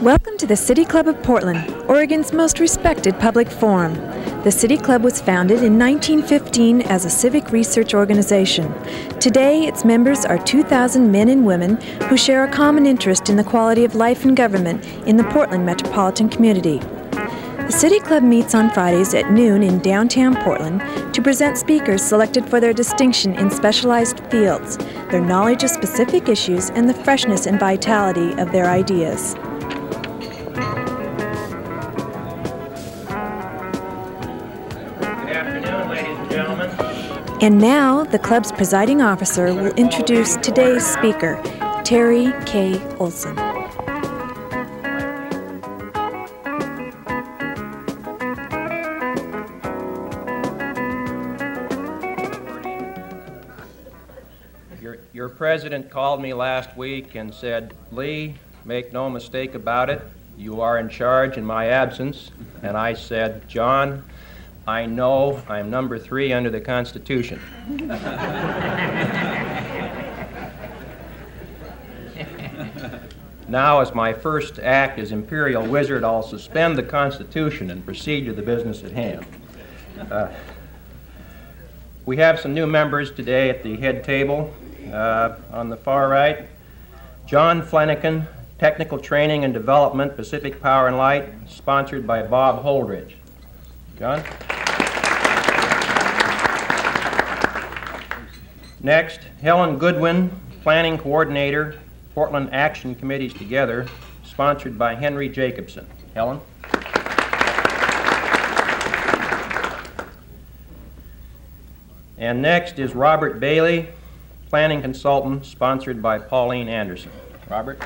Welcome to the City Club of Portland, Oregon's most respected public forum. The City Club was founded in 1915 as a civic research organization. Today, its members are 2,000 men and women who share a common interest in the quality of life and government in the Portland metropolitan community. The City Club meets on Fridays at noon in downtown Portland to present speakers selected for their distinction in specialized fields, their knowledge of specific issues, and the freshness and vitality of their ideas. And now, the club's presiding officer will introduce today's speaker, Terry K. Olson. Your president called me last week and said, "Lee, make no mistake about it, you are in charge in my absence." And I said, "John, I know I'm number 3 under the Constitution." Now, as my first act as Imperial Wizard, I'll suspend the Constitution and proceed to the business at hand. We have some new members today at the head table. On the far right, John Flanagan, Technical Training and Development, Pacific Power and Light, sponsored by Bob Holdridge. John? Next, Helen Goodwin, Planning Coordinator, Portland Action Committees Together, sponsored by Henry Jacobson. Helen? And next is Robert Bailey, Planning Consultant, sponsored by Pauline Anderson. Robert?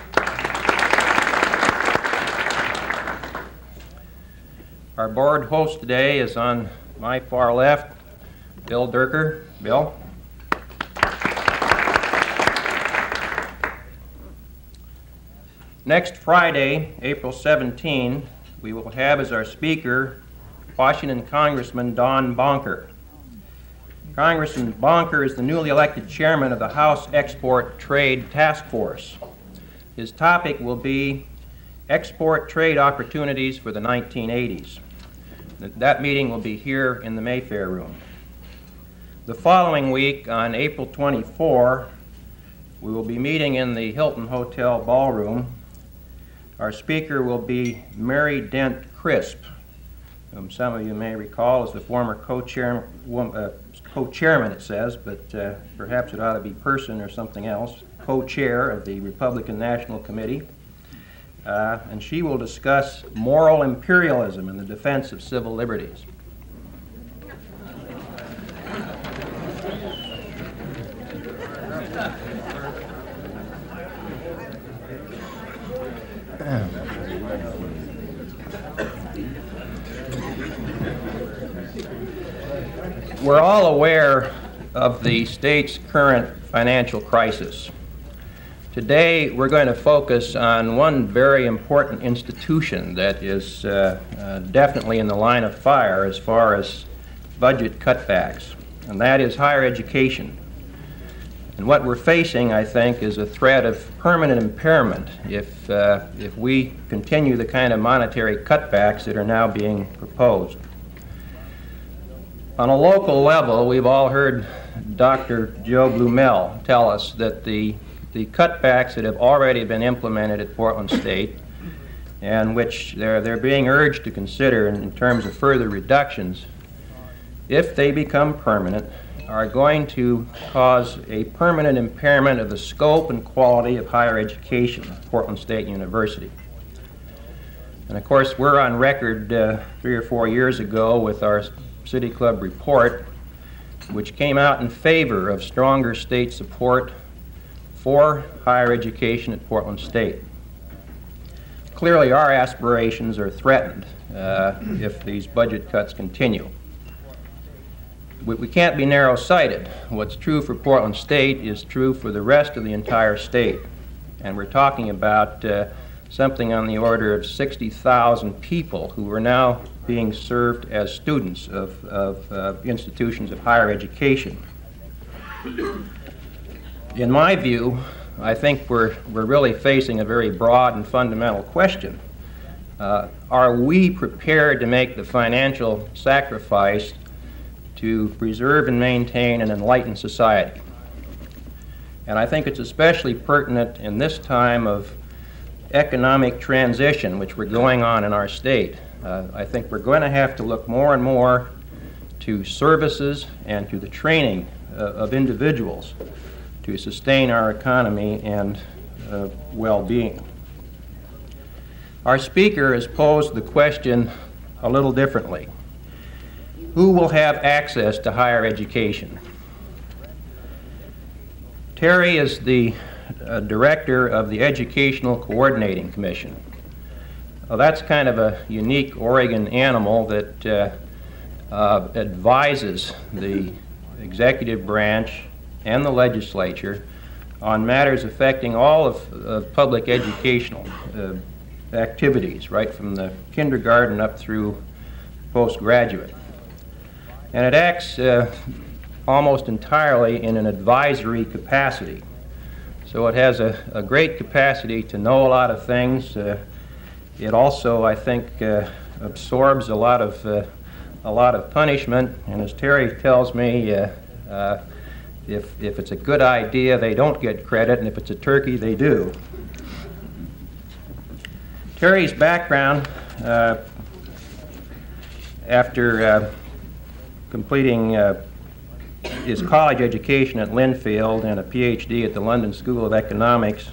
Our board host today is on my far left, Bill Durker. Bill? Next Friday, April 17, we will have as our speaker Washington Congressman Don Bonker. Congressman Bonker is the newly elected chairman of the House Export Trade Task Force. His topic will be export trade opportunities for the 1980s. That meeting will be here in the Mayfair Room. The following week, on April 24, we will be meeting in the Hilton Hotel Ballroom. Our speaker will be Mary Dent Crisp, whom some of you may recall as the former co-chairman, it says, but perhaps it ought to be person or something else, co-chair of the Republican National Committee. And she will discuss moral imperialism in the defense of civil liberties. We're all aware of the state's current financial crisis. Today, we're going to focus on one very important institution that is definitely in the line of fire as far as budget cutbacks, and that is higher education. And what we're facing, I think, is a threat of permanent impairment if we continue the kind of monetary cutbacks that are now being proposed. On a local level, we've all heard Dr. Joe Blumel tell us that the cutbacks that have already been implemented at Portland State, and which they're being urged to consider in terms of further reductions, if they become permanent, are going to cause a permanent impairment of the scope and quality of higher education at Portland State University. And of course, we're on record 3 or 4 years ago with our City Club report, which came out in favor of stronger state support for higher education at Portland State. Clearly, our aspirations are threatened if these budget cuts continue. We can't be narrow-sighted. What's true for Portland State is true for the rest of the entire state. And we're talking about something on the order of 60,000 people who are now being served as students of institutions of higher education. In my view, I think we're really facing a very broad and fundamental question. Are we prepared to make the financial sacrifice to preserve and maintain an enlightened society? And I think it's especially pertinent in this time of economic transition which we're going on in our state. I think we're going to have to look more and more to services and to the training of individuals to sustain our economy and well-being. Our speaker has posed the question a little differently. Who will have access to higher education? Terry is the director of the Educational Coordinating Commission. Well, that's kind of a unique Oregon animal that advises the executive branch and the legislature on matters affecting all of public educational activities, right from the kindergarten up through postgraduate. And it acts almost entirely in an advisory capacity. So it has a great capacity to know a lot of things. It also, I think, absorbs a lot of punishment. And as Terry tells me, if it's a good idea, they don't get credit, and if it's a turkey, they do. Terry's background, after completing his college education at Linfield and a PhD at the London School of Economics,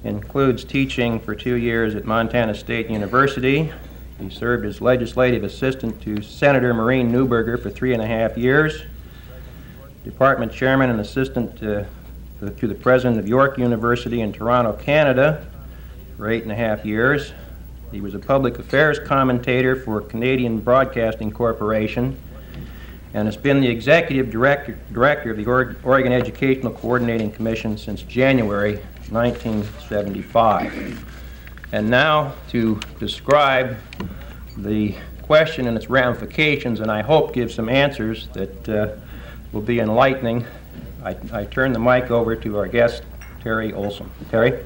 includes teaching for 2 years at Montana State University. He served as legislative assistant to Senator Maureen Neuberger for 3.5 years, department chairman and assistant to the president of York University in Toronto, Canada for 8.5 years. He was a public affairs commentator for Canadian Broadcasting Corporation and has been the executive director of the Oregon Educational Coordinating Commission since January 1975. And now to describe the question and its ramifications, and I hope give some answers that will be enlightening, I turn the mic over to our guest, Terry Olson. Terry?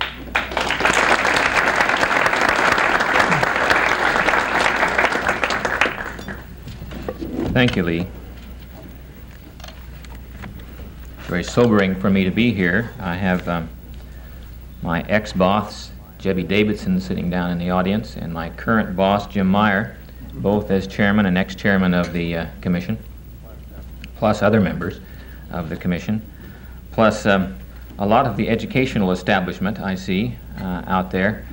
Thank you, Lee. Very sobering for me to be here. I have my ex-boss, Jebby Davidson, sitting down in the audience, and my current boss, Jim Meyer, both as chairman and ex-chairman of the commission, plus other members of the commission, plus a lot of the educational establishment I see out there,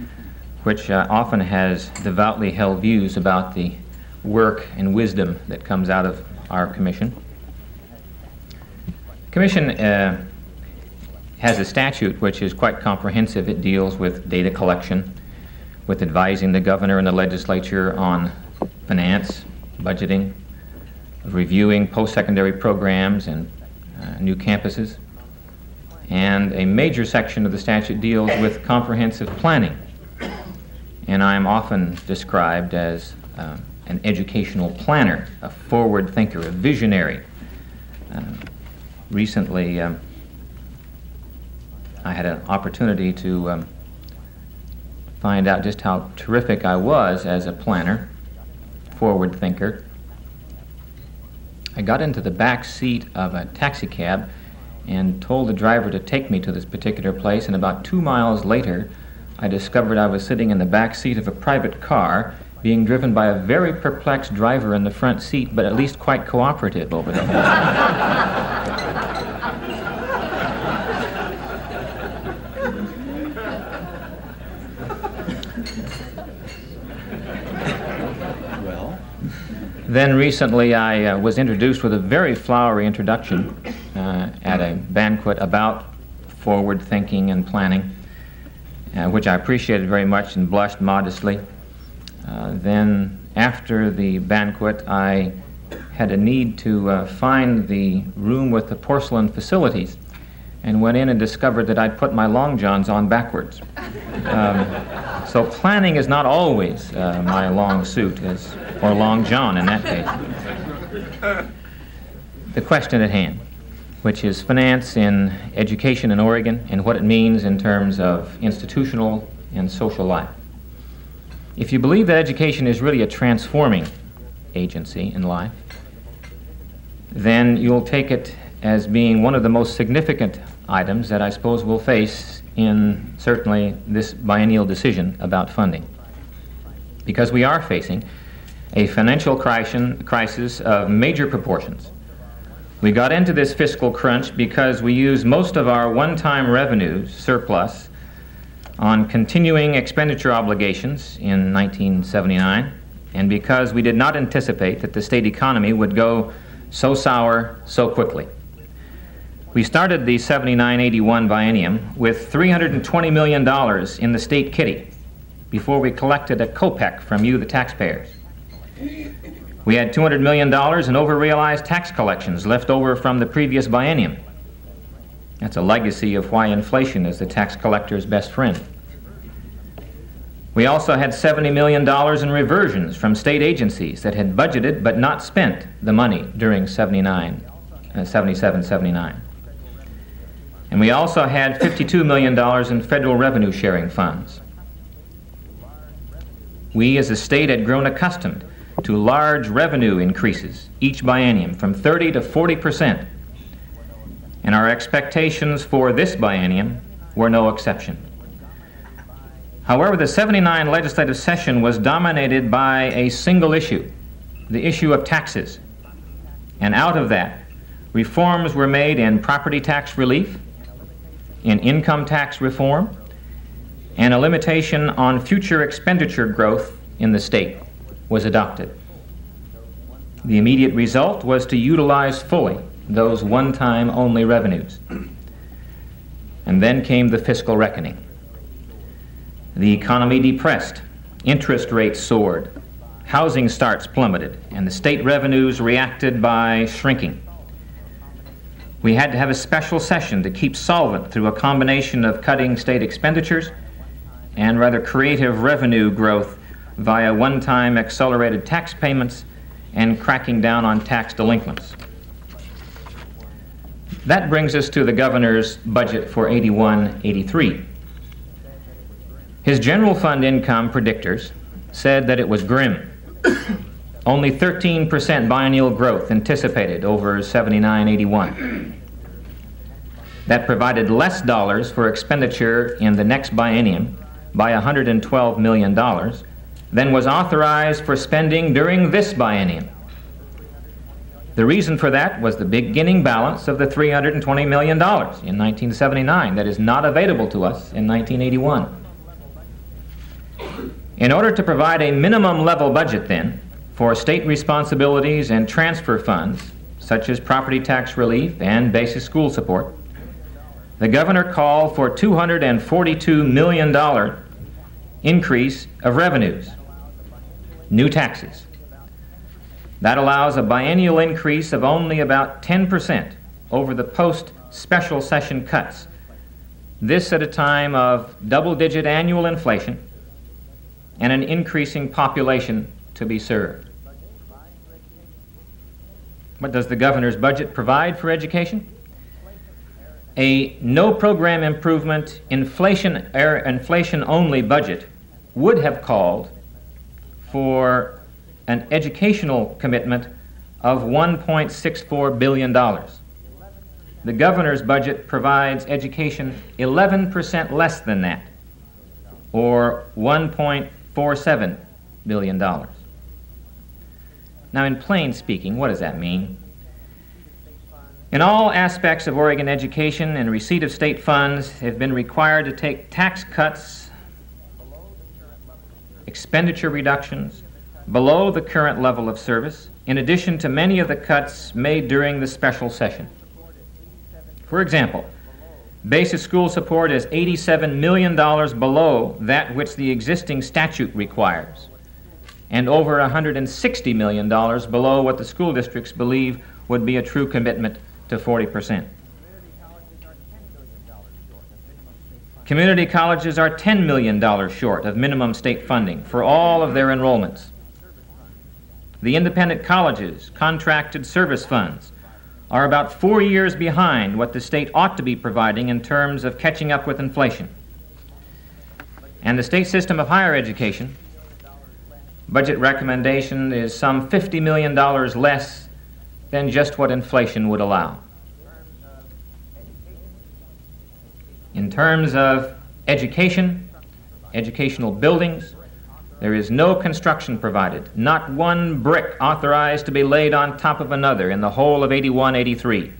which often has devoutly held views about the work and wisdom that comes out of our commission. The commission has a statute which is quite comprehensive. It deals with data collection, with advising the governor and the legislature on finance, budgeting, reviewing post-secondary programs and new campuses. And a major section of the statute deals with comprehensive planning. And I'm often described as an educational planner, a forward thinker, a visionary. Recently, I had an opportunity to find out just how terrific I was as a planner, forward thinker. I got into the back seat of a taxi cab and told the driver to take me to this particular place, and about 2 miles later I discovered I was sitting in the back seat of a private car being driven by a very perplexed driver in the front seat, but at least quite cooperative over the whole. Then recently I was introduced with a very flowery introduction at a banquet about forward thinking and planning, which I appreciated very much and blushed modestly. Then after the banquet I had a need to find the room with the porcelain facilities, and went in and discovered that I'd put my long johns on backwards. So planning is not always my long suit, or long john in that case. The question at hand, which is finance in education in Oregon and what it means in terms of institutional and social life. If you believe that education is really a transforming agency in life, then you'll take it as being one of the most significant items that I suppose we'll face in certainly this biennial decision about funding. Because we are facing a financial crisis of major proportions. We got into this fiscal crunch because we used most of our one-time revenues, surplus, on continuing expenditure obligations in 1979, and because we did not anticipate that the state economy would go so sour so quickly. We started the 79-81 biennium with $320 million in the state kitty before we collected a kopeck from you, the taxpayers. We had $200 million in over-realized tax collections left over from the previous biennium. That's a legacy of why inflation is the tax collector's best friend. We also had $70 million in reversions from state agencies that had budgeted but not spent the money during 77-79. And we also had $52 million in federal revenue sharing funds. We as a state had grown accustomed to large revenue increases each biennium from 30 to 40%. And our expectations for this biennium were no exception. However, the 79 legislative session was dominated by a single issue, the issue of taxes. And out of that, reforms were made in property tax relief, in income tax reform, and a limitation on future expenditure growth in the state was adopted. The immediate result was to utilize fully those one-time only revenues. And then came the fiscal reckoning. The economy depressed, interest rates soared, housing starts plummeted, and the state revenues reacted by shrinking. We had to have a special session to keep solvent through a combination of cutting state expenditures and rather creative revenue growth via one-time accelerated tax payments and cracking down on tax delinquents. That brings us to the governor's budget for 81-83. His general fund income predictors said that it was grim. Only 13% biennial growth anticipated over 79-81. That provided less dollars for expenditure in the next biennium by $112 million than was authorized for spending during this biennium. The reason for that was the beginning balance of the $320 million in 1979 that is not available to us in 1981. In order to provide a minimum level budget then for state responsibilities and transfer funds, such as property tax relief and basic school support, the governor called for $242 million increase of revenues, new taxes. That allows a biennial increase of only about 10% over the post-special session cuts. This at a time of double-digit annual inflation and an increasing population to be served. What does the governor's budget provide for education? A no-program improvement, inflation-only budget would have called for an educational commitment of $1.64 billion. The governor's budget provides education 11% less than that, or $1.47 billion. Now, in plain speaking, what does that mean? In all aspects of Oregon education and receipt of state funds have been required to take tax cuts, expenditure reductions, below the current level of service, in addition to many of the cuts made during the special session. For example, basic school support is $87 million below that which the existing statute requires, and over $160 million below what the school districts believe would be a true commitment to 40%. Community colleges are $10 million short of minimum state funding for all of their enrollments. The independent colleges' contracted service funds are about 4 years behind what the state ought to be providing in terms of catching up with inflation. And the state system of higher education budget recommendation is some $50 million less than just what inflation would allow. In terms of education, educational buildings, there is no construction provided, not one brick authorized to be laid on top of another in the whole of 81-83.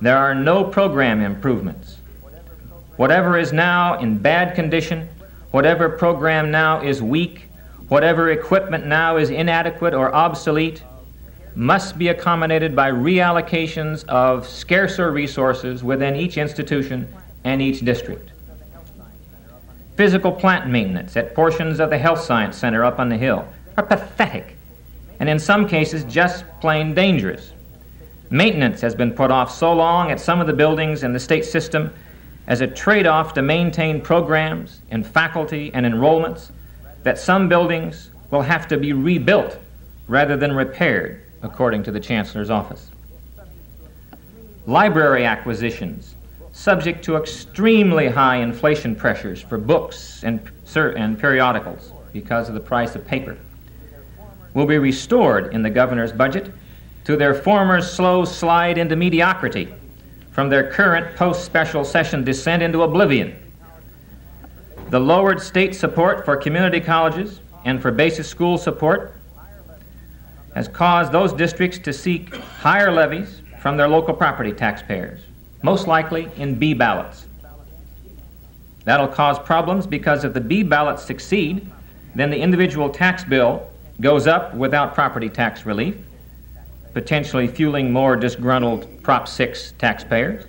There are no program improvements. Whatever is now in bad condition, whatever program now is weak, whatever equipment now is inadequate or obsolete, must be accommodated by reallocations of scarcer resources within each institution and each district. Physical plant maintenance at portions of the Health Science Center up on the hill are pathetic, and in some cases just plain dangerous. Maintenance has been put off so long at some of the buildings in the state system as a trade-off to maintain programs in faculty and enrollments that some buildings will have to be rebuilt rather than repaired, according to the Chancellor's office. Library acquisitions, subject to extremely high inflation pressures for books and periodicals because of the price of paper, will be restored in the governor's budget to their former slow slide into mediocrity from their current post-special session descent into oblivion. The lowered state support for community colleges and for basic school support has caused those districts to seek higher levies from their local property taxpayers, most likely in B ballots. That'll cause problems because if the B ballots succeed, then the individual tax bill goes up without property tax relief, potentially fueling more disgruntled Prop 6 taxpayers.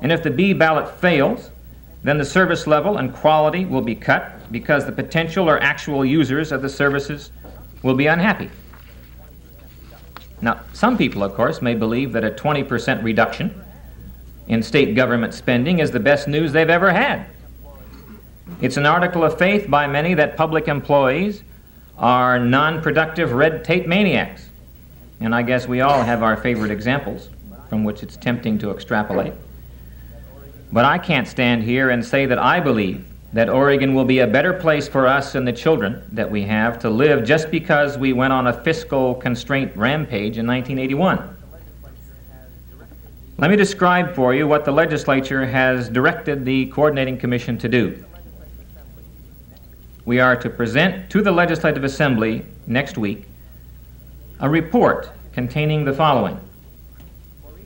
And if the B ballot fails, then the service level and quality will be cut because the potential or actual users of the services will be unhappy. Now, some people, of course, may believe that a 20% reduction in state government spending is the best news they've ever had. It's an article of faith by many that public employees are non-productive red tape maniacs. And I guess we all have our favorite examples from which it's tempting to extrapolate. But I can't stand here and say that I believe that Oregon will be a better place for us and the children that we have to live just because we went on a fiscal constraint rampage in 1981. Let me describe for you what the legislature has directed the Coordinating Commission to do. We are to present to the Legislative Assembly next week a report containing the following: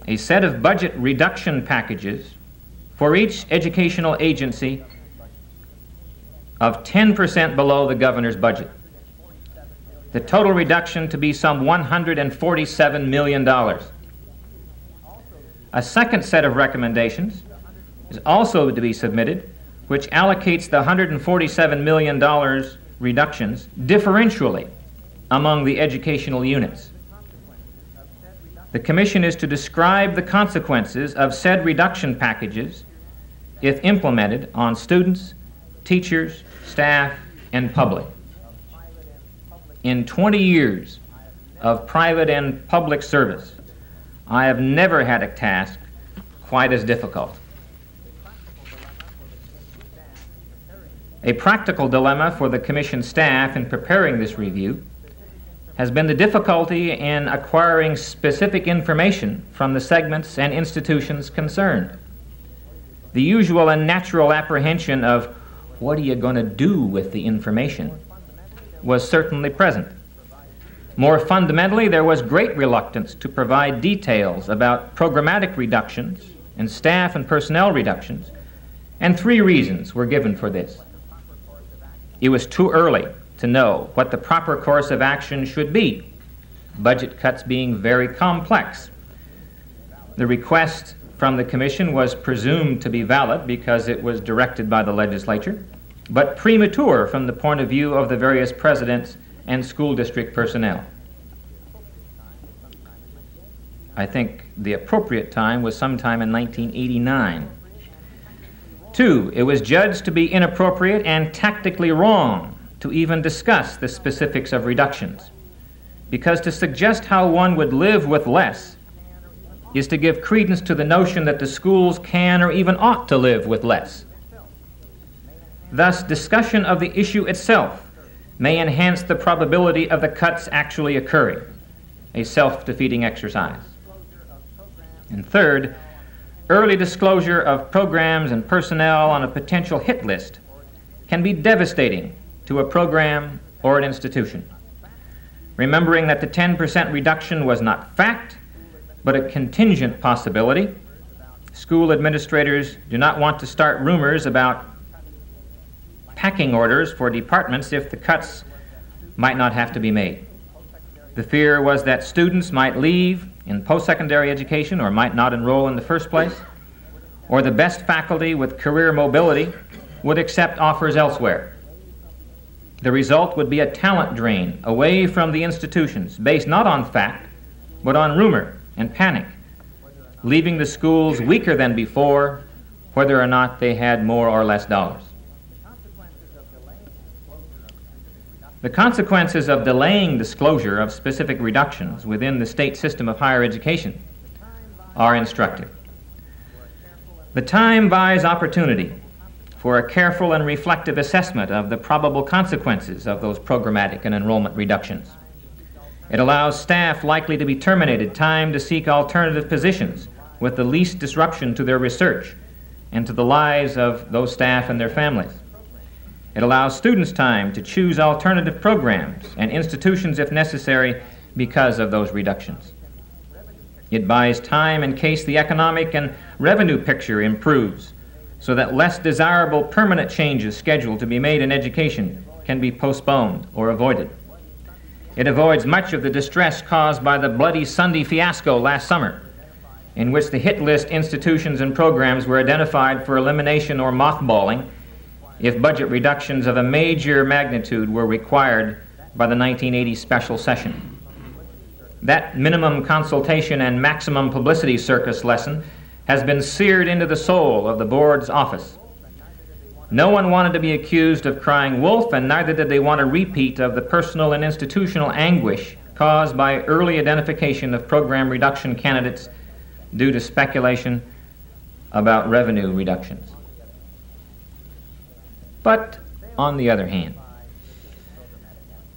a set of budget reduction packages for each educational agency of 10% below the governor's budget. The total reduction to be some $147 million. A second set of recommendations is also to be submitted, which allocates the $147 million reductions differentially among the educational units. The Commission is to describe the consequences of said reduction packages if implemented on students, teachers, staff, and public. In 20 years of private and public service, I have never had a task quite as difficult. A practical dilemma for the Commission staff in preparing this review has been the difficulty in acquiring specific information from the segments and institutions concerned. The usual and natural apprehension of what are you going to do with the information was certainly present. More fundamentally, there was great reluctance to provide details about programmatic reductions and staff and personnel reductions, and 3 reasons were given for this. It was too early to know what the proper course of action should be, budget cuts being very complex. The request from the Commission was presumed to be valid because it was directed by the legislature, but premature from the point of view of the various presidents and school district personnel. I think the appropriate time was sometime in 1989 2, it was judged to be inappropriate and tactically wrong to even discuss the specifics of reductions, because to suggest how one would live with less is to give credence to the notion that the schools can or even ought to live with less. Thus, discussion of the issue itself may enhance the probability of the cuts actually occurring, a self-defeating exercise. And third, early disclosure of programs and personnel on a potential hit list can be devastating to a program or an institution. Remembering that the 10% reduction was not fact, but a contingent possibility, school administrators do not want to start rumors about packing orders for departments if the cuts might not have to be made. The fear was that students might leave in post-secondary education or might not enroll in the first place, or the best faculty with career mobility would accept offers elsewhere. The result would be a talent drain away from the institutions based not on fact, but on rumor and panic, leaving the schools weaker than before, whether or not they had more or less dollars. The consequences of delaying disclosure of specific reductions within the state system of higher education are instructive. The time buys opportunity for a careful and reflective assessment of the probable consequences of those programmatic and enrollment reductions. It allows staff likely to be terminated time to seek alternative positions with the least disruption to their research and to the lives of those staff and their families. It allows students time to choose alternative programs and institutions if necessary because of those reductions. It buys time in case the economic and revenue picture improves so that less desirable permanent changes scheduled to be made in education can be postponed or avoided. It avoids much of the distress caused by the Bloody Sunday fiasco last summer, in which the hit list institutions and programs were identified for elimination or mothballing if budget reductions of a major magnitude were required by the 1980 special session. That minimum consultation and maximum publicity circus lesson has been seared into the soul of the board's office. No one wanted to be accused of crying wolf, and neither did they want a repeat of the personal and institutional anguish caused by early identification of program reduction candidates due to speculation about revenue reductions. But on the other hand,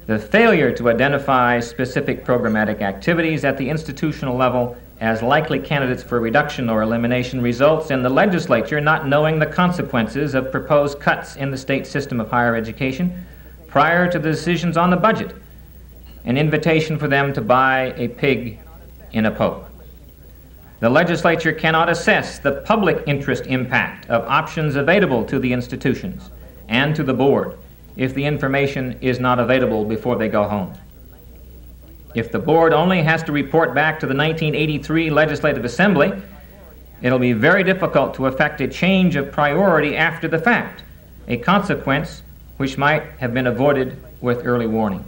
the failure to identify specific programmatic activities at the institutional level as likely candidates for reduction or elimination results in the legislature not knowing the consequences of proposed cuts in the state system of higher education prior to the decisions on the budget, an invitation for them to buy a pig in a poke. The legislature cannot assess the public interest impact of options available to the institutions and to the board if the information is not available before they go home. If the board only has to report back to the 1983 Legislative Assembly, it'll be very difficult to effect a change of priority after the fact, a consequence which might have been avoided with early warning.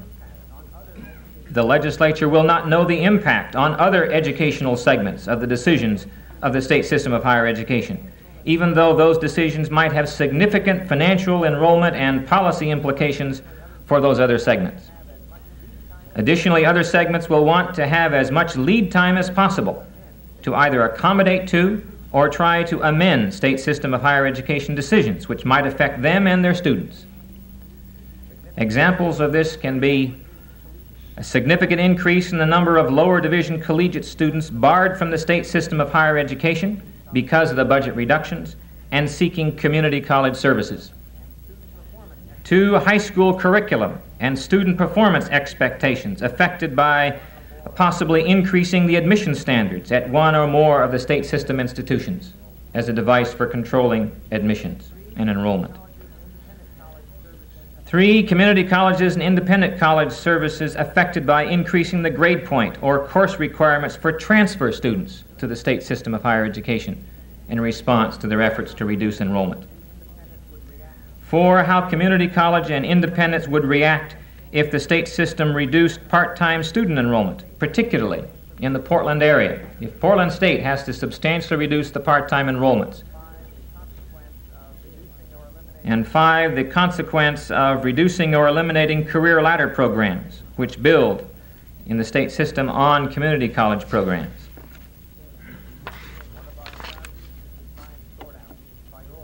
The legislature will not know the impact on other educational segments of the decisions of the state system of higher education, even though those decisions might have significant financial, enrollment, and policy implications for those other segments. Additionally, other segments will want to have as much lead time as possible to either accommodate to or try to amend state system of higher education decisions which might affect them and their students. Examples of this can be a significant increase in the number of lower division collegiate students barred from the state system of higher education because of the budget reductions and seeking community college services. 2, high school curriculum and student performance expectations affected by possibly increasing the admission standards at one or more of the state system institutions as a device for controlling admissions and enrollment. 3, community colleges and independent college services affected by increasing the grade point or course requirements for transfer students to the state system of higher education in response to their efforts to reduce enrollment. 4, how community college and independents would react if the state system reduced part-time student enrollment, particularly in the Portland area. If Portland State has to substantially reduce the part-time enrollments, And 5, the consequence of reducing or eliminating career ladder programs, which build in the state system on community college programs.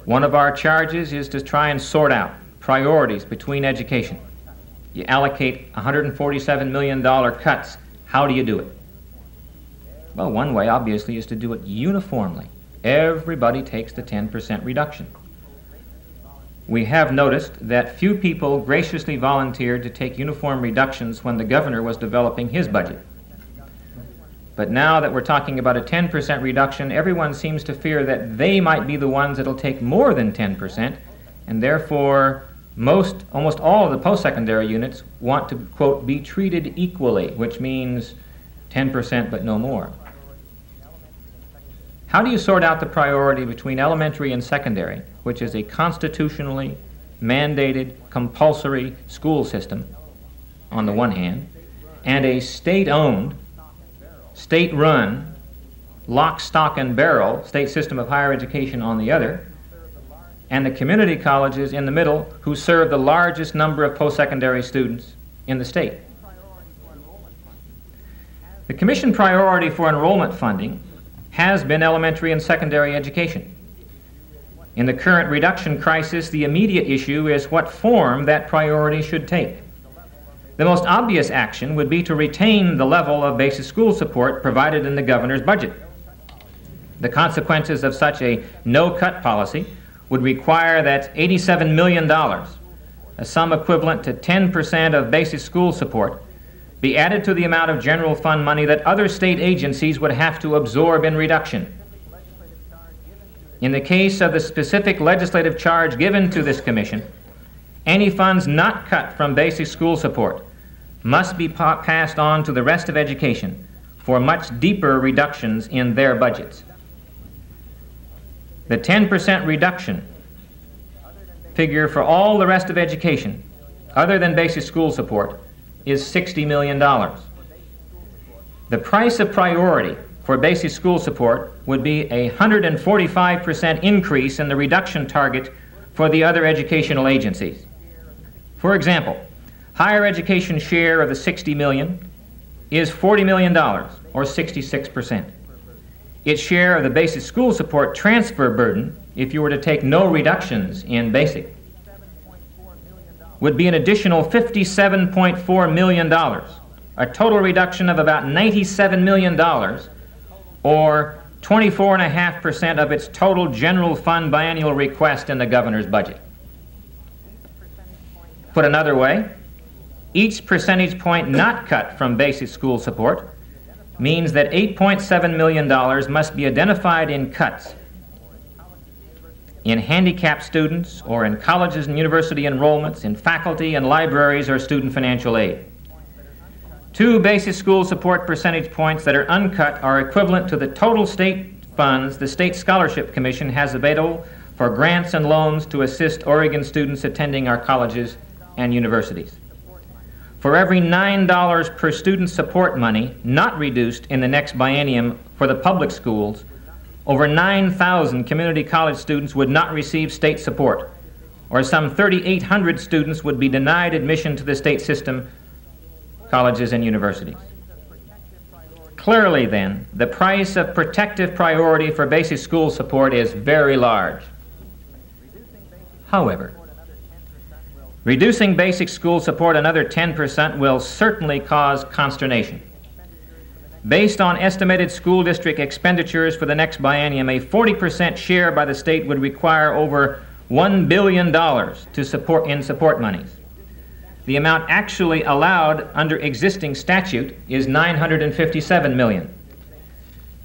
One of our charges is to try and sort out priorities between education. You allocate $147 million cuts. How do you do it? Well, one way, obviously, is to do it uniformly. Everybody takes the 10% reduction. We have noticed that few people graciously volunteered to take uniform reductions when the governor was developing his budget. But now that we're talking about a 10% reduction, everyone seems to fear that they might be the ones that'll take more than 10%, and therefore almost all of the post-secondary units want to, quote, be treated equally, which means 10% but no more. How do you sort out the priority between elementary and secondary, which is a constitutionally mandated, compulsory school system on the one hand, and a state-owned, state-run, lock, stock, and barrel state system of higher education on the other, and the community colleges in the middle who serve the largest number of post-secondary students in the state? The Commission priority for enrollment funding has been elementary and secondary education. In the current reduction crisis, the immediate issue is what form that priority should take. The most obvious action would be to retain the level of basic school support provided in the governor's budget. The consequences of such a no-cut policy would require that $87 million, a sum equivalent to 10% of basic school support, be added to the amount of general fund money that other state agencies would have to absorb in reduction. In the case of the specific legislative charge given to this commission, any funds not cut from basic school support must be passed on to the rest of education for much deeper reductions in their budgets. The 10% reduction figure for all the rest of education, other than basic school support, is $60 million. The price of priority for basic school support would be a 145% increase in the reduction target for the other educational agencies. For example, higher education's share of the $60 million is $40 million, or 66%. Its share of the basic school support transfer burden, if you were to take no reductions in basic, would be an additional $57.4 million, a total reduction of about $97 million, or 24.5% of its total general fund biennial request in the governor's budget. Put another way, each percentage point not cut from basic school support means that $8.7 million must be identified in cuts in handicapped students, or in colleges and university enrollments, in faculty and libraries, or student financial aid. 2 basic school support percentage points that are uncut are equivalent to the total state funds the State Scholarship Commission has available for grants and loans to assist Oregon students attending our colleges and universities. For every $9 per student support money not reduced in the next biennium for the public schools, over 9,000 community college students would not receive state support, or some 3,800 students would be denied admission to the state system, colleges and universities. Clearly then, the price of protective priority for basic school support is very large. However, reducing basic school support another 10% will certainly cause consternation. Based on estimated school district expenditures for the next biennium, a 40% share by the state would require over $1 billion to support monies. The amount actually allowed under existing statute is $957 million.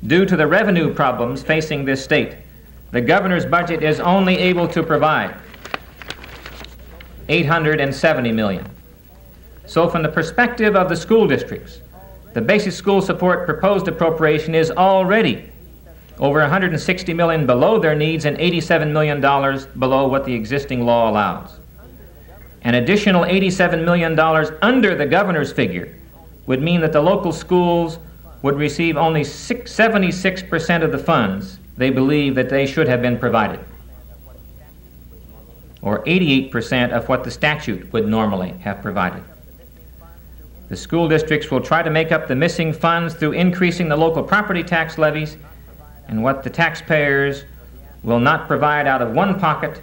Due to the revenue problems facing this state, the governor's budget is only able to provide $870 million. So from the perspective of the school districts, the basic school support proposed appropriation is already over $160 million below their needs and $87 million below what the existing law allows. An additional $87 million under the governor's figure would mean that the local schools would receive only 76% of the funds they believe that they should have been provided. or 88% of what the statute would normally have provided. The school districts will try to make up the missing funds through increasing the local property tax levies, and what the taxpayers will not provide out of one pocket,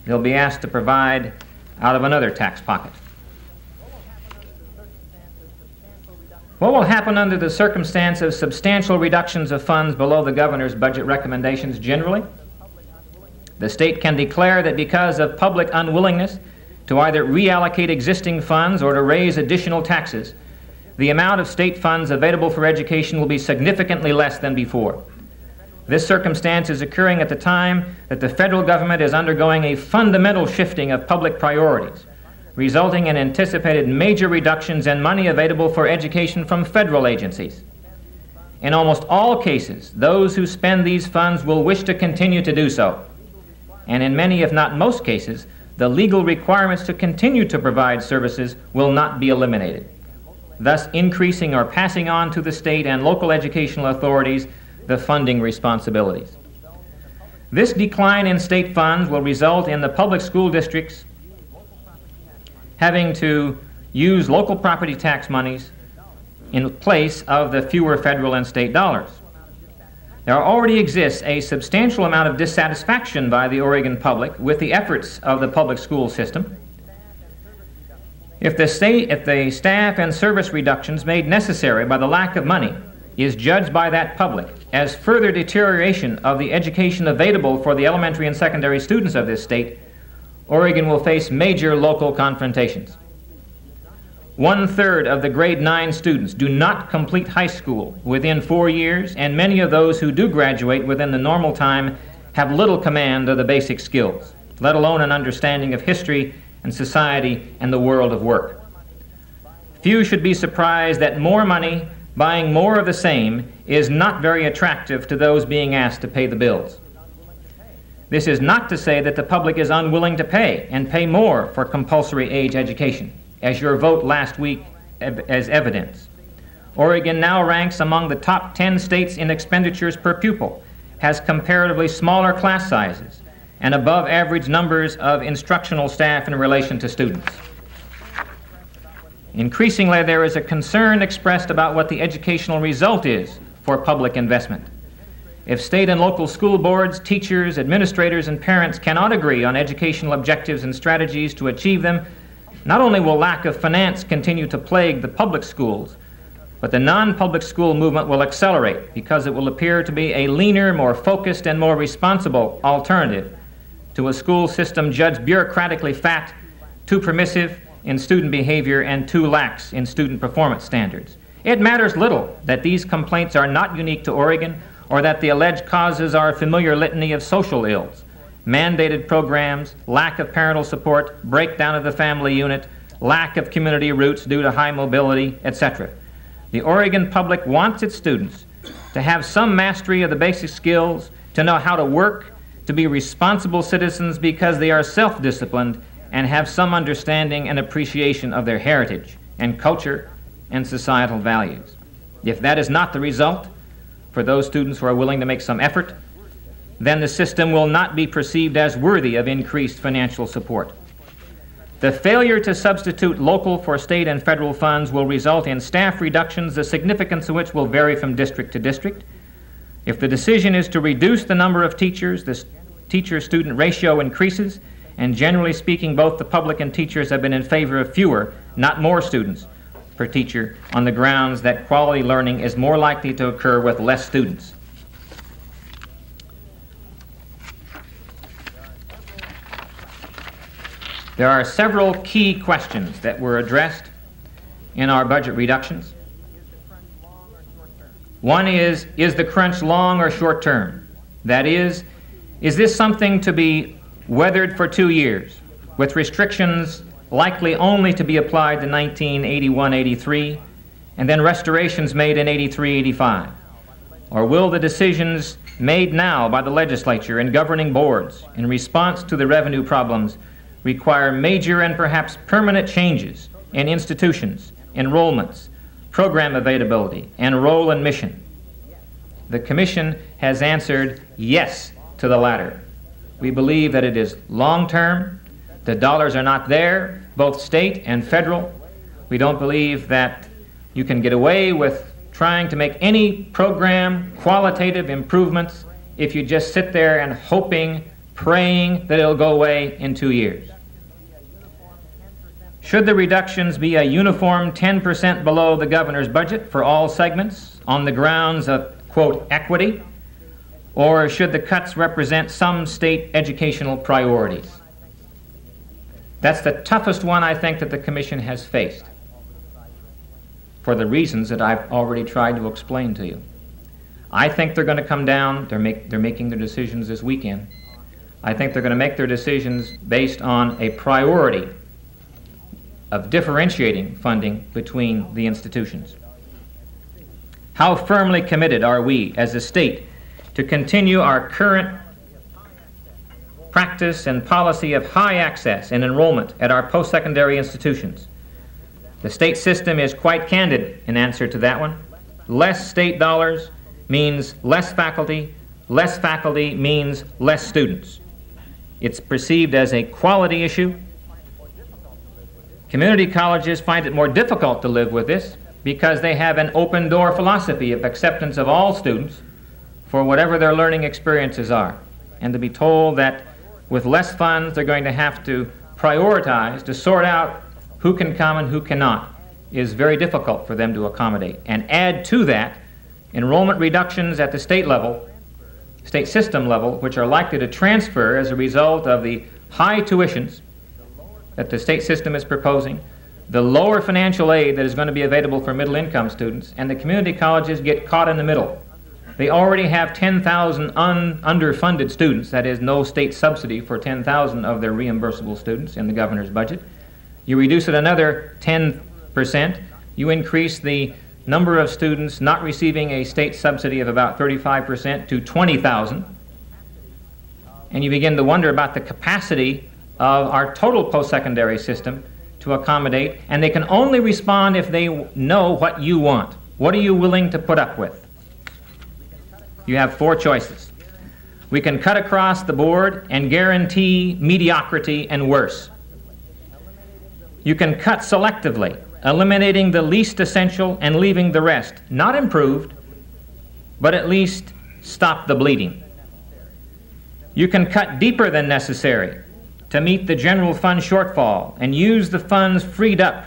they'll be asked to provide out of another tax pocket. What will happen under the circumstance of substantial reductions of funds below the governor's budget recommendations generally? The state can declare that because of public unwillingness to either reallocate existing funds or to raise additional taxes, the amount of state funds available for education will be significantly less than before. This circumstance is occurring at the time that the federal government is undergoing a fundamental shifting of public priorities, resulting in anticipated major reductions in money available for education from federal agencies. In almost all cases, those who spend these funds will wish to continue to do so. And in many, if not most cases, the legal requirements to continue to provide services will not be eliminated, thus increasing or passing on to the state and local educational authorities the funding responsibilities. This decline in state funds will result in the public school districts having to use local property tax monies in place of the fewer federal and state dollars. There already exists a substantial amount of dissatisfaction by the Oregon public with the efforts of the public school system. If the staff and service reductions made necessary by the lack of money is judged by that public as further deterioration of the education available for the elementary and secondary students of this state, Oregon will face major local confrontations. 1/3 of the grade 9 students do not complete high school within 4 years, and many of those who do graduate within the normal time have little command of the basic skills, let alone an understanding of history and society and the world of work. Few should be surprised that more money buying more of the same is not very attractive to those being asked to pay the bills. This is not to say that the public is unwilling to pay and pay more for compulsory age education, as your vote last week as evidence. Oregon now ranks among the top 10 states in expenditures per pupil, has comparatively smaller class sizes, and above average numbers of instructional staff in relation to students. Increasingly, there is a concern expressed about what the educational result is for public investment. If state and local school boards, teachers, administrators, and parents cannot agree on educational objectives and strategies to achieve them, not only will lack of finance continue to plague the public schools, but the non-public school movement will accelerate because it will appear to be a leaner, more focused, and more responsible alternative to a school system judged bureaucratically fat, too permissive in student behavior, and too lax in student performance standards. It matters little that these complaints are not unique to Oregon or that the alleged causes are a familiar litany of social ills: mandated programs, lack of parental support, breakdown of the family unit, lack of community roots due to high mobility, etc. The Oregon public wants its students to have some mastery of the basic skills, to know how to work, to be responsible citizens because they are self-disciplined and have some understanding and appreciation of their heritage and culture and societal values. If that is not the result for those students who are willing to make some effort, then the system will not be perceived as worthy of increased financial support. The failure to substitute local for state and federal funds will result in staff reductions, the significance of which will vary from district to district. If the decision is to reduce the number of teachers, the teacher-student ratio increases, and generally speaking, both the public and teachers have been in favor of fewer, not more students per teacher, on the grounds that quality learning is more likely to occur with less students. There are several key questions that were addressed in our budget reductions. One is the crunch long or short term? That is this something to be weathered for 2 years, with restrictions likely only to be applied to 1981-83, and then restorations made in 83-85? Or will the decisions made now by the legislature and governing boards in response to the revenue problems require major and perhaps permanent changes in institutions, enrollments, program availability, and role and mission? The Commission has answered yes to the latter. We believe that it is long-term, The dollars are not there, both state and federal. We don't believe that you can get away with trying to make any program qualitative improvements if you just sit there and hoping, praying that it'll go away in 2 years. Should the reductions be a uniform 10% below the governor's budget for all segments on the grounds of, quote, equity, or should the cuts represent some state educational priorities? That's the toughest one, I think, that the Commission has faced, for the reasons that I've already tried to explain to you. I think they're going to come down. They're making their decisions this weekend. I think they're going to make their decisions based on a priority of differentiating funding between the institutions. How firmly committed are we as a state to continue our current practice and policy of high access and enrollment at our post-secondary institutions? The state system is quite candid in answer to that one. Less state dollars means less faculty means less students. It's perceived as a quality issue. Community colleges find it more difficult to live with this because they have an open-door philosophy of acceptance of all students for whatever their learning experiences are. And to be told that with less funds they're going to have to prioritize, to sort out who can come and who cannot, is very difficult for them to accommodate. And add to that enrollment reductions at the state level, state system level, which are likely to transfer as a result of the high tuitions that the state system is proposing, the lower financial aid that is going to be available for middle-income students, and the community colleges get caught in the middle. They already have 10,000 underfunded students, that is, no state subsidy for 10,000 of their reimbursable students in the governor's budget. You reduce it another 10%, you increase the number of students not receiving a state subsidy of about 35% to 20,000, and you begin to wonder about the capacity of our total post-secondary system to accommodate, and they can only respond if they know what you want. What are you willing to put up with? You have 4 choices. We can cut across the board and guarantee mediocrity and worse. You can cut selectively, eliminating the least essential and leaving the rest, not improved, but at least stop the bleeding. You can cut deeper than necessary to meet the general fund shortfall and use the funds freed up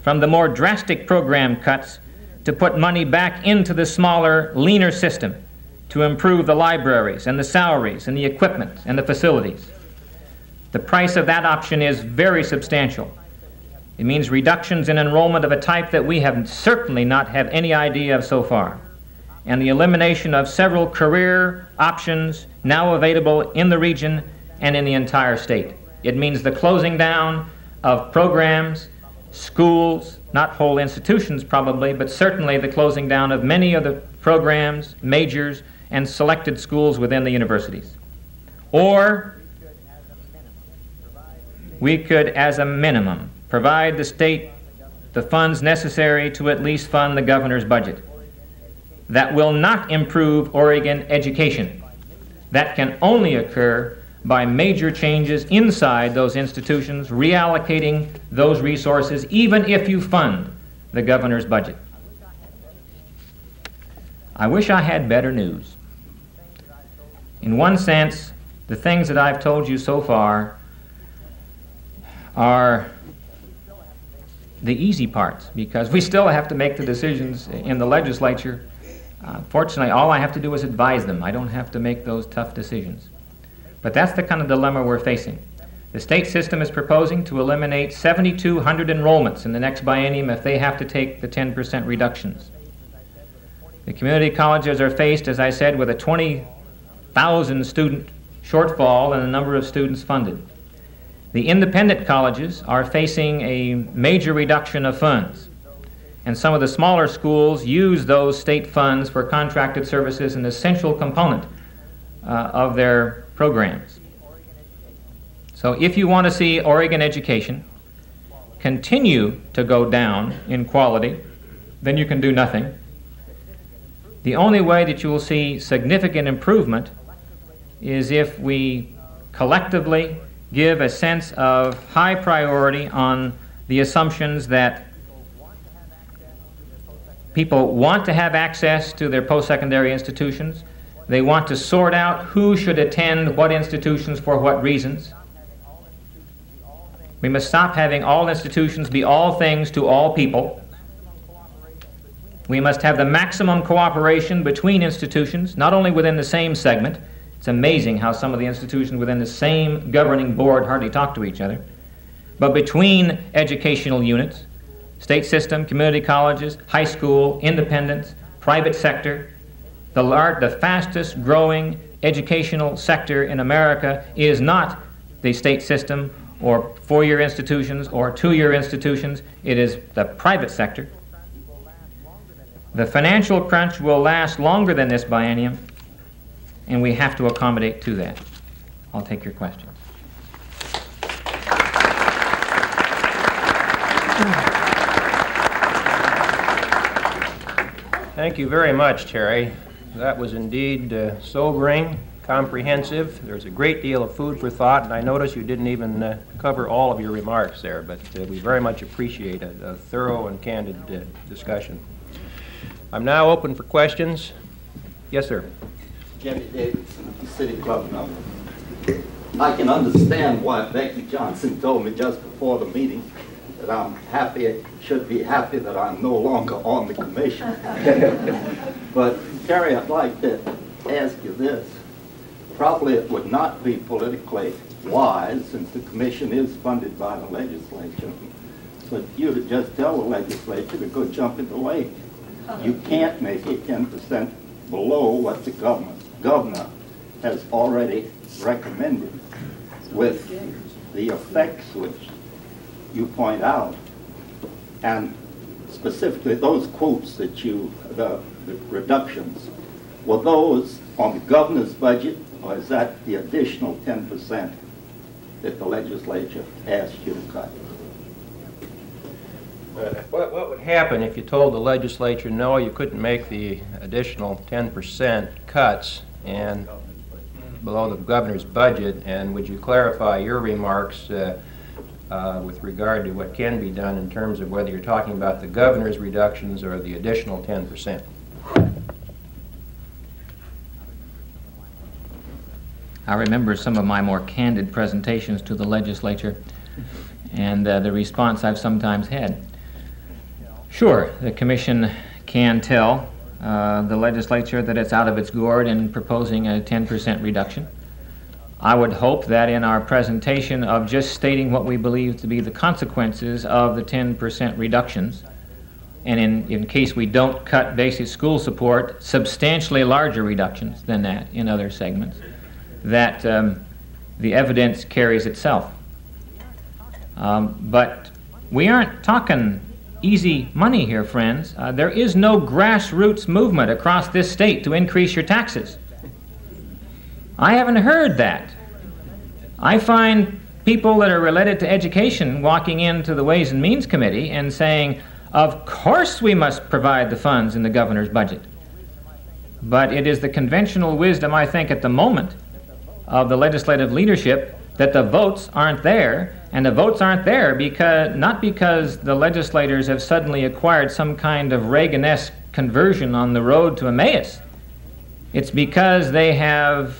from the more drastic program cuts to put money back into the smaller, leaner system to improve the libraries and the salaries and the equipment and the facilities. The price of that option is very substantial. It means reductions in enrollment of a type that we have certainly not have any idea of so far, and the elimination of several career options now available in the region and in the entire state. It means the closing down of programs, schools, not whole institutions probably, but certainly the closing down of many of the programs, majors, and selected schools within the universities. Or we could, as a minimum, provide the state the funds necessary to at least fund the governor's budget. That will not improve Oregon education. That can only occur by major changes inside those institutions, reallocating those resources, even if you fund the governor's budget. I wish I had better news. In one sense, the things that I've told you so far are the easy parts, because we still have to make the decisions in the legislature. Fortunately, all I have to do is advise them. I don't have to make those tough decisions. But that's the kind of dilemma we're facing. The state system is proposing to eliminate 7,200 enrollments in the next biennium if they have to take the 10% reductions. The community colleges are faced, as I said, with a 20,000 student shortfall in the number of students funded. The independent colleges are facing a major reduction of funds, and some of the smaller schools use those state funds for contracted services, an essential component of their programs. So if you want to see Oregon education continue to go down in quality, then you can do nothing. The only way that you will see significant improvement is if we collectively give a sense of high priority on the assumptions that people want to have access to their post-secondary institutions. They want to sort out who should attend what institutions for what reasons. We must stop having all institutions be all things to all people. We must have the maximum cooperation between institutions, not only within the same segment. It's amazing how some of the institutions within the same governing board hardly talk to each other, but between educational units, state system, community colleges, high school, independents, private sector. The fastest growing educational sector in America is not the state system or four-year institutions or two-year institutions. It is the private sector. The financial crunch will last longer than this biennium, and we have to accommodate to that. I'll take your questions. Thank you very much, Terry. That was indeed sobering, comprehensive. There's a great deal of food for thought, and I notice you didn't even cover all of your remarks there, but we very much appreciate a thorough and candid discussion. I'm now open for questions. Yes, sir. Jimmy Davidson, City Club number. I can understand why Becky Johnson told me just before the meeting that I'm happy, should be happy that I'm no longer on the commission. But Terry, I'd like to ask you this. Probably it would not be politically wise, since the commission is funded by the legislature, for you to just tell the legislature to go jump in the lake. You can't make it 10% below what the governor has already recommended, with the effects which you point out, and specifically those quotes that you, the reductions, were those on the governor's budget, or is that the additional 10% that the legislature asked you to cut? What would happen if you told the legislature, no, you couldn't make the additional 10% cuts and below the governor's budget, and would you clarify your remarks with regard to what can be done in terms of whether you're talking about the governor's reductions or the additional 10%? I remember some of my more candid presentations to the legislature and the response I've sometimes had. Sure, the commission can tell the legislature that it's out of its gourd in proposing a 10% reduction. I would hope that in our presentation of just stating what we believe to be the consequences of the 10% reductions, and in case we don't cut basic school support, substantially larger reductions than that in other segments, that the evidence carries itself. But we aren't talking easy money here, friends. There is no grassroots movement across this state to increase your taxes. I haven't heard that. I find people that are related to education walking into the Ways and Means Committee and saying, of course we must provide the funds in the governor's budget. But it is the conventional wisdom, I think, at the moment of the legislative leadership that the votes aren't there, and the votes aren't there because not because the legislators have suddenly acquired some kind of Reagan-esque conversion on the road to Emmaus. It's because they have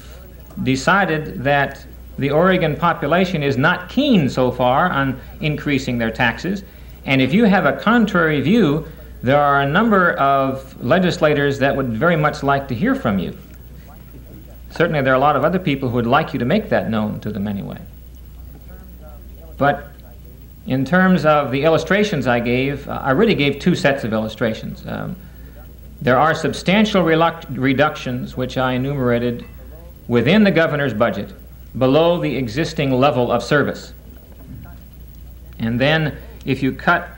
decided that the Oregon population is not keen so far on increasing their taxes, and if you have a contrary view, there are a number of legislators that would very much like to hear from you. Certainly there are a lot of other people who would like you to make that known to them anyway. But in terms of the illustrations I gave, I really gave two sets of illustrations. There are substantial reductions, which I enumerated, within the governor's budget, below the existing level of service. And then if you cut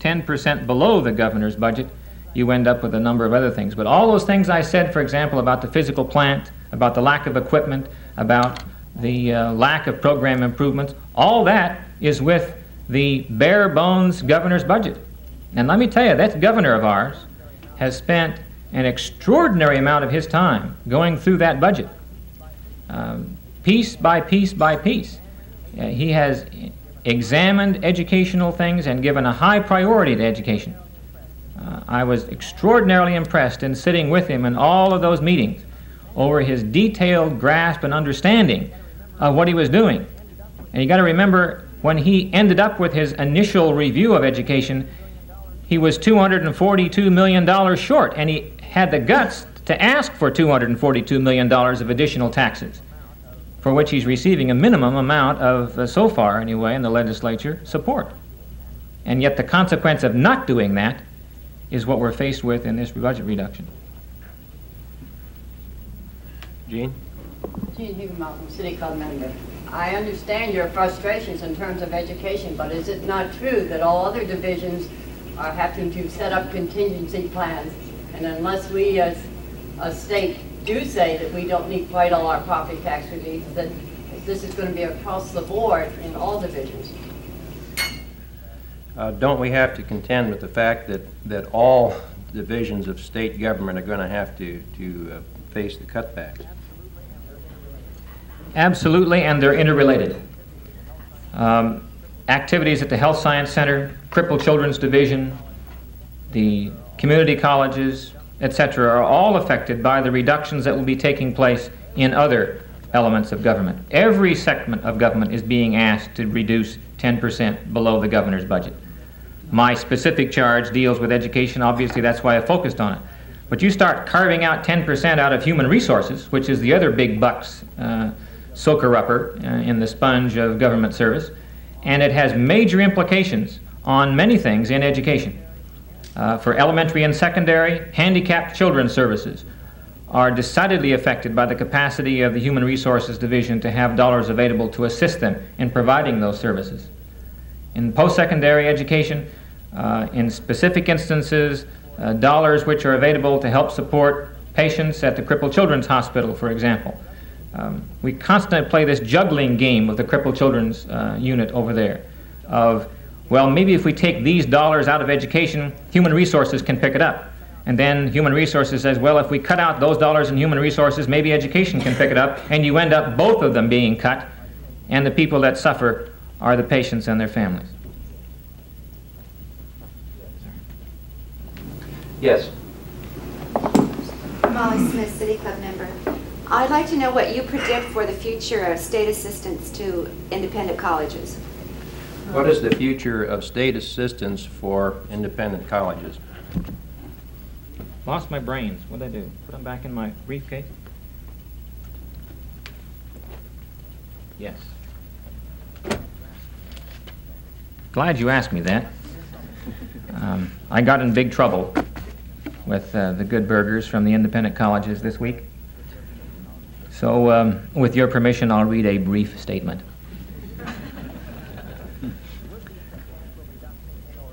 10% below the governor's budget, you end up with a number of other things. But all those things I said, for example, about the physical plant, about the lack of equipment, about the lack of program improvements, all that is with the bare bones governor's budget. And let me tell you, that governor of ours has spent an extraordinary amount of his time going through that budget, piece by piece by piece. He has examined educational things and given a high priority to education. I was extraordinarily impressed in sitting with him in all of those meetings over his detailed grasp and understanding of what he was doing. And you got to remember, when he ended up with his initial review of education, he was $242 million short, and he had the guts to ask for $242 million of additional taxes, for which he's receiving a minimum amount of, so far anyway, in the legislature, support. And yet the consequence of not doing that is what we're faced with in this budget reduction. Jean? Jean Higginbotham, City Club member. I understand your frustrations in terms of education, but is it not true that all other divisions are having to set up contingency plans? And unless we as a state do say that we don't need quite all our property tax relief, that this is going to be across the board in all divisions. Don't we have to contend with the fact that all divisions of state government are going to have to face the cutbacks? Absolutely, and they're interrelated. Activities at the Health Science Center, Crippled Children's Division, the community colleges, etc., are all affected by the reductions that will be taking place in other elements of government. Every segment of government is being asked to reduce 10% below the governor's budget. My specific charge deals with education. Obviously, that's why I focused on it. But you start carving out 10% out of human resources, which is the other big bucks soaker-upper in the sponge of government service, and it has major implications on many things in education. For elementary and secondary, handicapped children's services are decidedly affected by the capacity of the Human Resources Division to have dollars available to assist them in providing those services. In post-secondary education, in specific instances, dollars which are available to help support patients at the Crippled Children's Hospital, for example. We constantly play this juggling game with the Crippled Children's unit over there of, well, maybe if we take these dollars out of education, Human Resources can pick it up. And then Human Resources says, well, if we cut out those dollars in Human Resources, maybe education can pick it up, and you end up both of them being cut, and the people that suffer are the patients and their families. Yes. Molly Smith, City Club member. I'd like to know what you predict for the future of state assistance to independent colleges. What is the future of state assistance for independent colleges? Lost my brains. What did I do? Put them back in my briefcase? Yes. Glad you asked me that. I got in big trouble with the good burgers from the independent colleges this week. So, with your permission, I'll read a brief statement.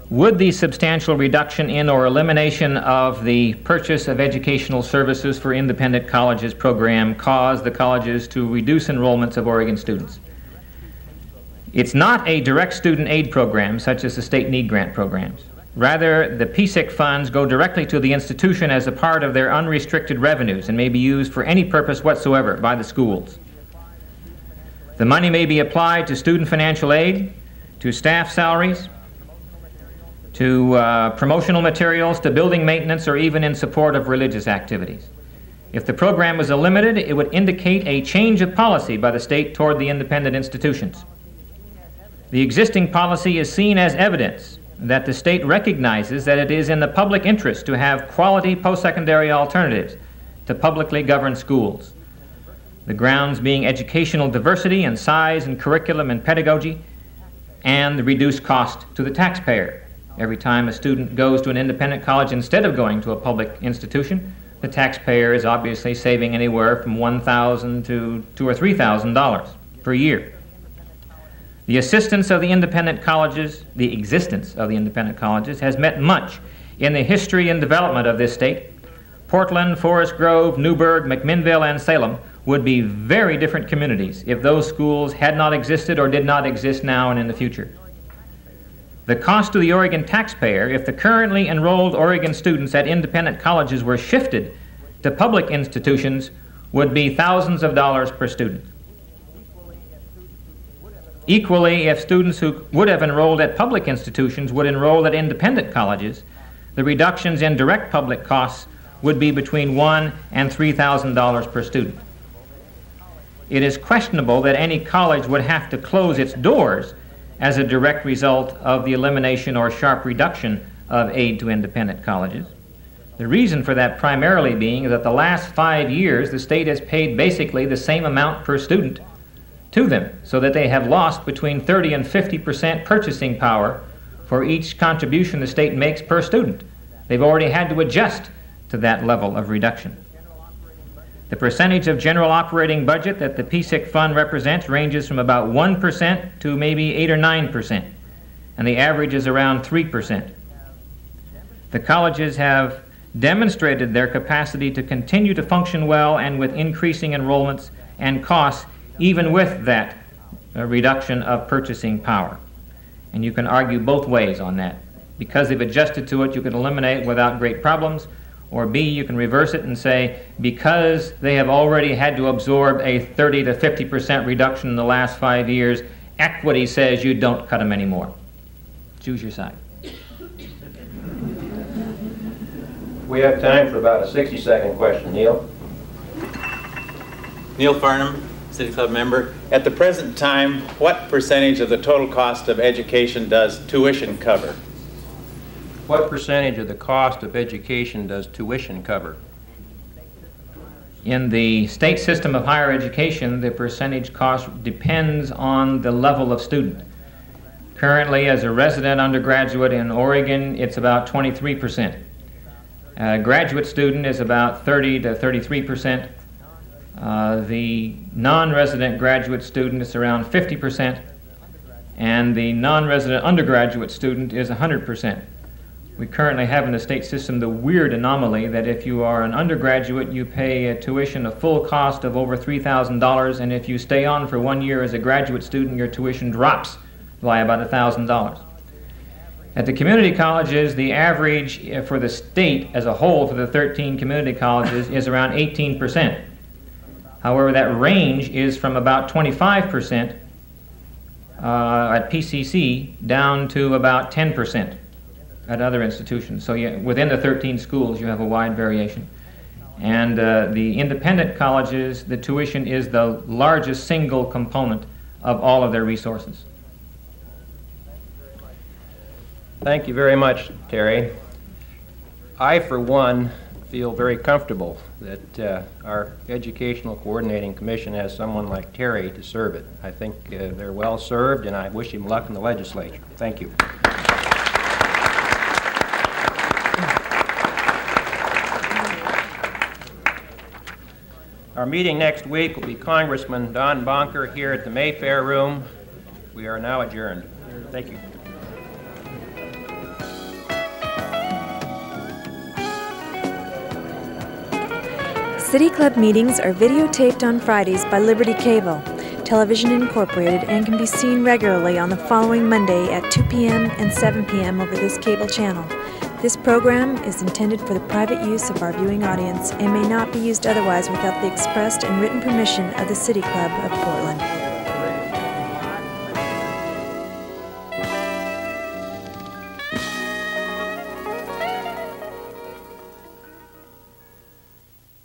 Would the substantial reduction in or elimination of the purchase of educational services for independent colleges program cause the colleges to reduce enrollments of Oregon students? It's not a direct student aid program such as the state need grant programs. Rather, the PSIC funds go directly to the institution as a part of their unrestricted revenues and may be used for any purpose whatsoever by the schools. The money may be applied to student financial aid, to staff salaries, to promotional materials, to building maintenance, or even in support of religious activities. If the program was eliminated, it would indicate a change of policy by the state toward the independent institutions. The existing policy is seen as evidence that the state recognizes that it is in the public interest to have quality post-secondary alternatives to publicly governed schools. The grounds being educational diversity in size and curriculum and pedagogy, and the reduced cost to the taxpayer. Every time a student goes to an independent college instead of going to a public institution, the taxpayer is obviously saving anywhere from $1,000 to $2,000 or $3,000 per year. The assistance of the independent colleges, the existence of the independent colleges, has meant much in the history and development of this state. Portland, Forest Grove, Newburgh, McMinnville, and Salem would be very different communities if those schools had not existed or did not exist now and in the future. The cost to the Oregon taxpayer, if the currently enrolled Oregon students at independent colleges were shifted to public institutions, would be thousands of dollars per student. Equally, if students who would have enrolled at public institutions would enroll at independent colleges, the reductions in direct public costs would be between $1,000 and $3,000 per student. It is questionable that any college would have to close its doors as a direct result of the elimination or sharp reduction of aid to independent colleges. The reason for that primarily being that the last 5 years the state has paid basically the same amount per student to them, so that they have lost between 30 and 50% purchasing power for each contribution the state makes per student. They've already had to adjust to that level of reduction. The percentage of general operating budget that the PSIC fund represents ranges from about 1% to maybe 8 or 9%, and the average is around 3%. The colleges have demonstrated their capacity to continue to function well and with increasing enrollments and costs, even with that reduction of purchasing power. And you can argue both ways on that. Because they've adjusted to it, you can eliminate it without great problems, or B, you can reverse it and say, because they have already had to absorb a 30 to 50% reduction in the last 5 years, equity says you don't cut them anymore. Choose your side. We have time for about a 60-second question. Neal? Neal Farnham, City Club member. At the present time, what percentage of the total cost of education does tuition cover? What percentage of the cost of education does tuition cover? In the state system of higher education, the percentage cost depends on the level of student. Currently, as a resident undergraduate in Oregon, it's about 23%. A graduate student is about 30 to 33%. The non-resident graduate student is around 50%, and the non-resident undergraduate student is 100%. We currently have in the state system the weird anomaly that if you are an undergraduate, you pay a tuition a full cost of over $3,000, and if you stay on for 1 year as a graduate student, your tuition drops by about $1,000. At the community colleges, the average for the state as a whole for the 13 community colleges is around 18%. However, that range is from about 25% at PCC down to about 10% at other institutions. So within the 13 schools, you have a wide variation. And the independent colleges, the tuition is the largest single component of all of their resources. Thank you very much, Terry. I, for one, feel very comfortable that our Educational Coordinating Commission has someone like Terry to serve it. I think they're well served, and I wish him luck in the legislature. Thank you. Our meeting next week will be Congressman Don Bonker here at the Mayfair Room. We are now adjourned. Thank you. City Club meetings are videotaped on Fridays by Liberty Cable, Television Incorporated, and can be seen regularly on the following Monday at 2 p.m. and 7 p.m. over this cable channel. This program is intended for the private use of our viewing audience and may not be used otherwise without the expressed and written permission of the City Club of Portland.